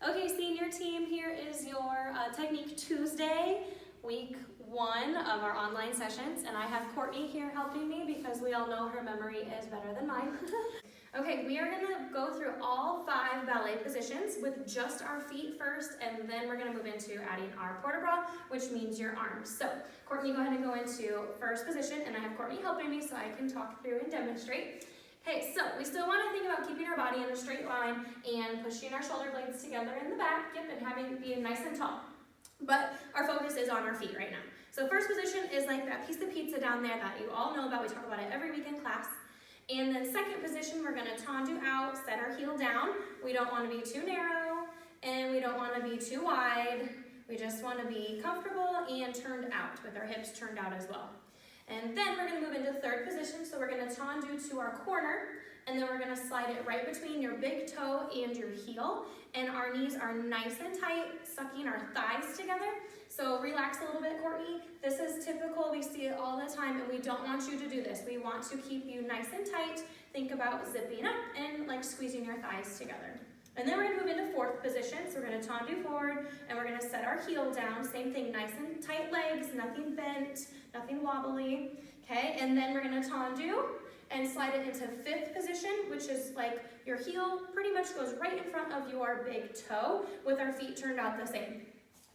Okay, senior team, here is your Technique Tuesday, week 1 of our online sessions, and I have Courtney here helping me because we all know her memory is better than mine. Okay, we are going to go through all 5 ballet positions with just our feet first, and then we're going to move into adding our port de bras, which means your arms. So, Courtney, go ahead and go into first position, and I have Courtney helping me so I can talk through and demonstrate. Okay, so we still want to think about keeping our body in a straight line and pushing our shoulder blades together in the back, and being nice and tall. But our focus is on our feet right now. So first position is like that piece of pizza down there that you all know about. We talk about it every week in class. And then second position, we're going to tendu out, set our heel down. We don't want to be too narrow, and we don't want to be too wide. We just want to be comfortable and turned out, with our hips turned out as well. And then we're going to move into third position, so we're going to tendu to our corner, and then we're going to slide it right between your big toe and your heel, and our knees are nice and tight, sucking our thighs together. So relax a little bit, Courtney. This is typical, we see it all the time, and we don't want you to do this. We want to keep you nice and tight. Think about zipping up and like squeezing your thighs together. And then we're going to move into fourth position, so we're going to tendu forward, and we're going to set our heel down. Same thing, nice and tight legs, nothing bent, nothing wobbly. Okay, and then we're going to tendu and slide it into fifth position, which is like your heel pretty much goes right in front of your big toe with our feet turned out the same.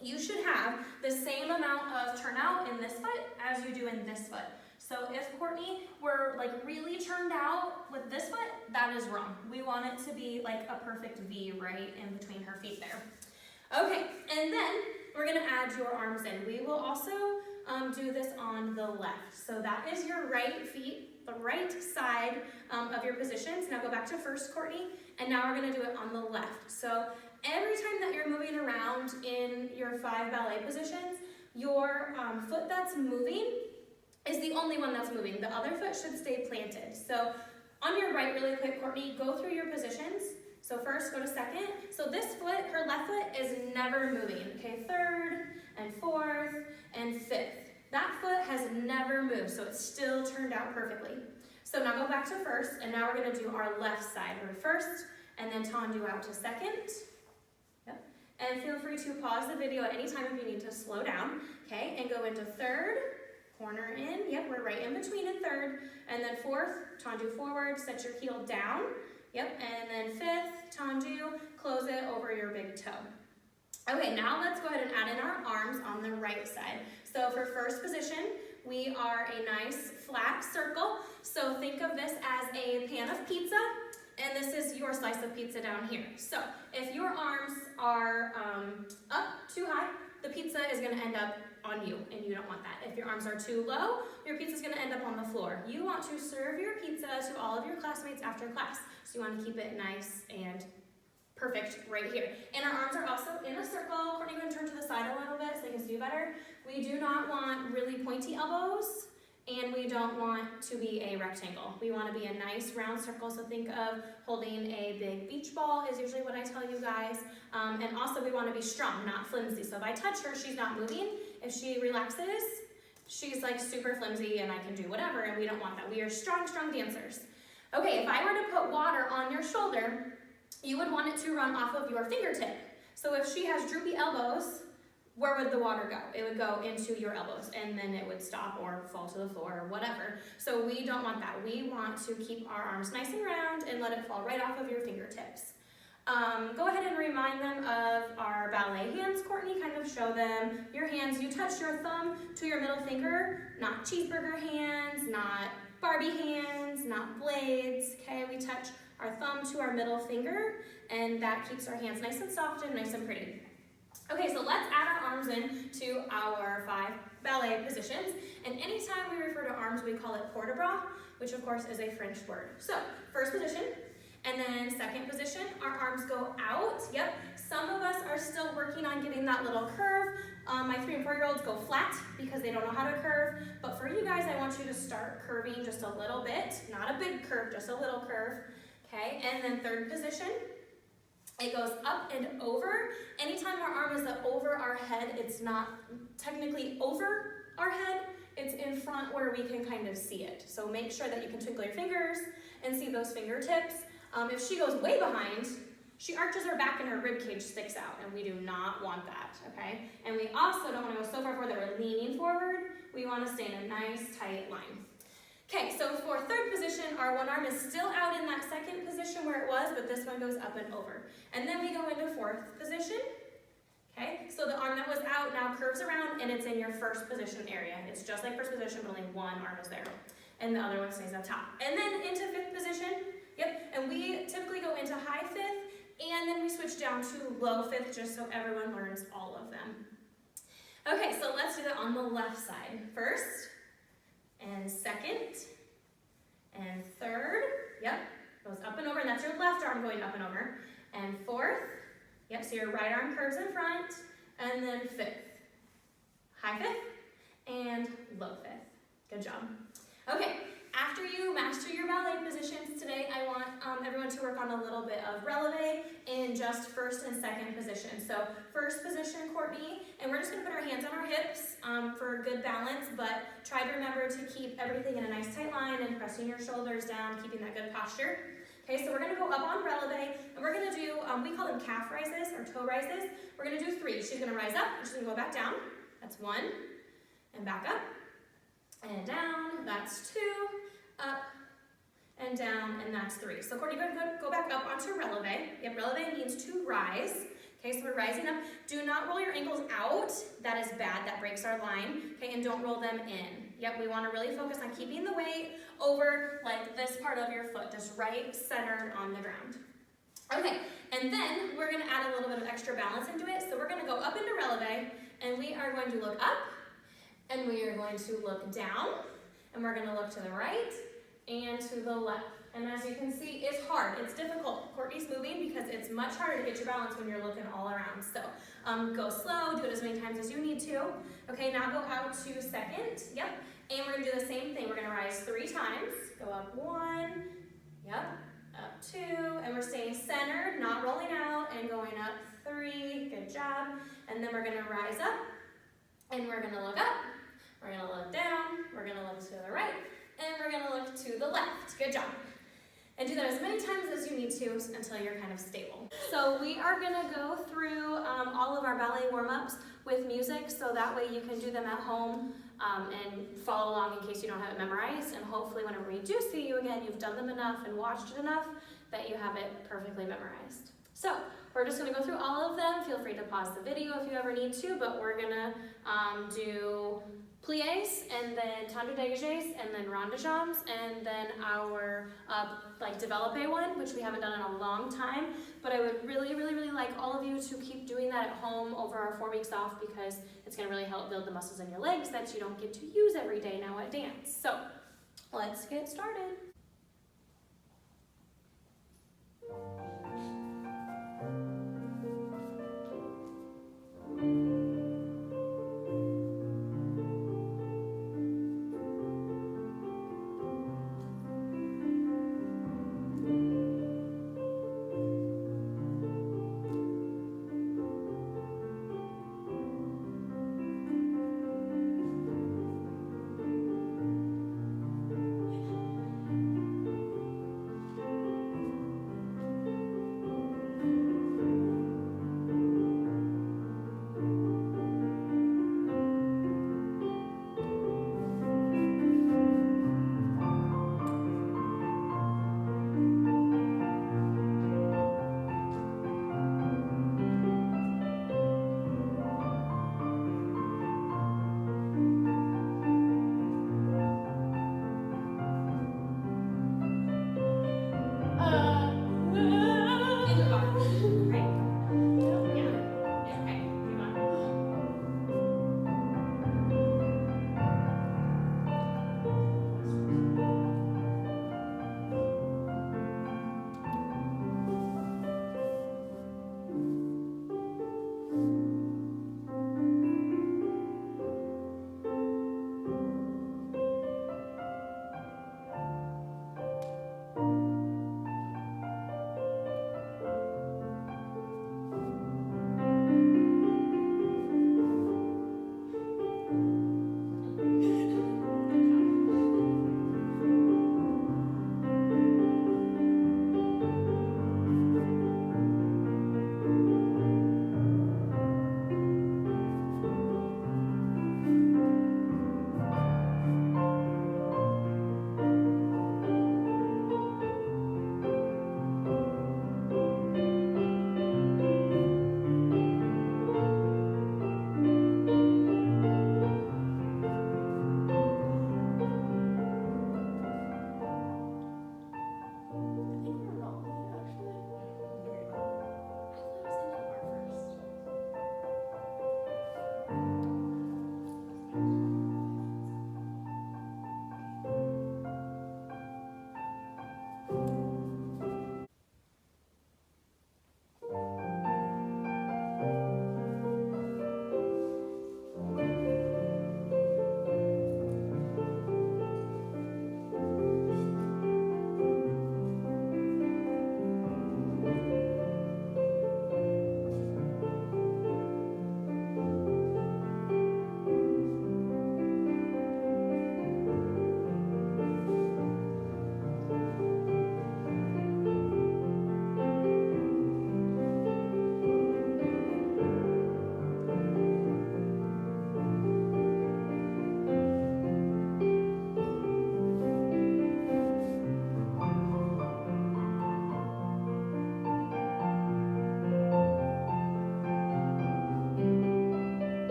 You should have the same amount of turnout in this foot as you do in this foot. So if Courtney were like really turned out with this foot, that is wrong. We want it to be like a perfect V right in between her feet there. Okay, and then we're gonna add your arms in. We will also do this on the left. So that is your right feet, the right side of your positions. Now go back to first, Courtney, and now we're gonna do it on the left. So every time that you're moving around in your 5 ballet positions, your foot that's moving is the only one that's moving. The other foot should stay planted. So on your right, really quick, Courtney, go through your positions. So first, go to second. So this foot, her left foot, is never moving. Okay, third and fourth and fifth. That foot has never moved, so it's still turned out perfectly. So now go back to first, and now we're gonna do our left side. We're first, and then tendu out to second. Yep. And feel free to pause the video at any time if you need to slow down. Okay, and go into third. Corner in, yep, we're right in between in third, and then fourth, tendu forward, set your heel down, yep, and then fifth, tendu, close it over your big toe. Okay, now let's go ahead and add in our arms on the right side. So for first position, we are a nice flat circle, so think of this as a pan of pizza, and this is your slice of pizza down here. So if your arms are up too high, the pizza is gonna end up on you, and you don't want that. If your arms are too low, your pizza is going to end up on the floor. You want to serve your pizza to all of your classmates after class, so you want to keep it nice and perfect right here. And our arms are also in a circle. Courtney, going to turn to the side a little bit so you can see better. We do not want really pointy elbows, and we don't want to be a rectangle. We want to be a nice round circle, so think of holding a big beach ball is usually what I tell you guys. And also we want to be strong, not flimsy. So if I touch her, she's not moving. If she relaxes, she's like super flimsy and I can do whatever, and we don't want that. We are strong, strong dancers. Okay, if I were to put water on your shoulder, you would want it to run off of your fingertip. So if she has droopy elbows, where would the water go? It would go into your elbows, and then it would stop or fall to the floor or whatever. So we don't want that. We want to keep our arms nice and round and let it fall right off of your fingertips. Go ahead and remind them of our ballet hands, Courtney, kind of show them your hands. You touch your thumb to your middle finger, not cheeseburger hands, not Barbie hands, not blades, okay? We touch our thumb to our middle finger, and that keeps our hands nice and soft and nice and pretty. Okay, so let's add our arms in to our 5 ballet positions, and anytime we refer to arms, we call it port de bras, which of course is a French word. So, first position, and then second position, our arms go out, yep. Some of us are still working on getting that little curve. My 3 and 4-year-olds go flat because they don't know how to curve, but for you guys, I want you to start curving just a little bit, not a big curve, just a little curve, okay? And then third position, it goes up and over. Anytime our arm is over our head, it's not technically over our head, it's in front where we can kind of see it. So make sure that you can twinkle your fingers and see those fingertips. If she goes way behind, she arches her back and her rib cage sticks out, and we do not want that, okay? And we also don't want to go so far forward that we're leaning forward. We want to stay in a nice, tight line. Okay, so for third position, our one arm is still out in that second position where it was, but this one goes up and over. And then we go into fourth position. Okay, so the arm that was out now curves around and it's in your first position area. It's just like first position, but only one arm is there. And the other one stays up top. And then into fifth position, yep, and we typically go into high fifth, and then we switch down to low fifth just so everyone learns all of them. Okay, so let's do that on the left side. First, and second, and third, yep, goes up and over, and that's your left arm going up and over. And fourth, yep, so your right arm curves in front, and then fifth. High fifth, and low fifth. Good job. Okay, after you master your ballet positions today, I want everyone to work on a little bit of releve in just first and second position. So first position, Courtney, and we're just gonna put our hands on our hips for good balance, but try to remember to keep everything in a nice tight line and pressing your shoulders down, keeping that good posture. Okay, so we're gonna go up on releve, and we're gonna do, we call them calf rises or toe rises. We're gonna do 3. She's gonna rise up, and she's gonna go back down. That's 1, and back up, and down. That's 2, up, and down, and that's 3. So Courtney, go back up onto releve. Yep, releve means to rise. Okay, so we're rising up. Do not roll your ankles out. That is bad, that breaks our line. Okay, and don't roll them in. Yep, we wanna really focus on keeping the weight over like this part of your foot, just right centered on the ground. Okay, and then we're gonna add a little bit of extra balance into it. So we're gonna go up into releve, and we are going to look up, and we are going to look down, and we're gonna look to the right and to the left. And as you can see, it's hard, it's difficult. Courtney's moving because it's much harder to get your balance when you're looking all around. So go slow, do it as many times as you need to. Okay, now go out to second, yep. And we're gonna do the same thing. We're gonna rise 3 times. Go up 1, yep, up 2, and we're staying centered, not rolling out, and going up 3, good job. And then we're gonna rise up, and we're gonna look up, we're gonna look down, we're gonna look to the right, and we're gonna look to the left. Good job. And do that as many times as you need to until you're kind of stable. So we are gonna go through all of our ballet warm-ups with music, so that way you can do them at home and follow along in case you don't have it memorized. And hopefully whenever we do see you again, you've done them enough and watched it enough that you have it perfectly memorized. So we're just gonna go through all of them. Feel free to pause the video if you ever need to, but we're gonna do pliés, and then tendu dégagés, and then rond de jambes, and then our like développé one, which we haven't done in a long time. But I would really, really, really like all of you to keep doing that at home over our 4 weeks off, because it's gonna really help build the muscles in your legs that you don't get to use every day now at dance. So let's get started.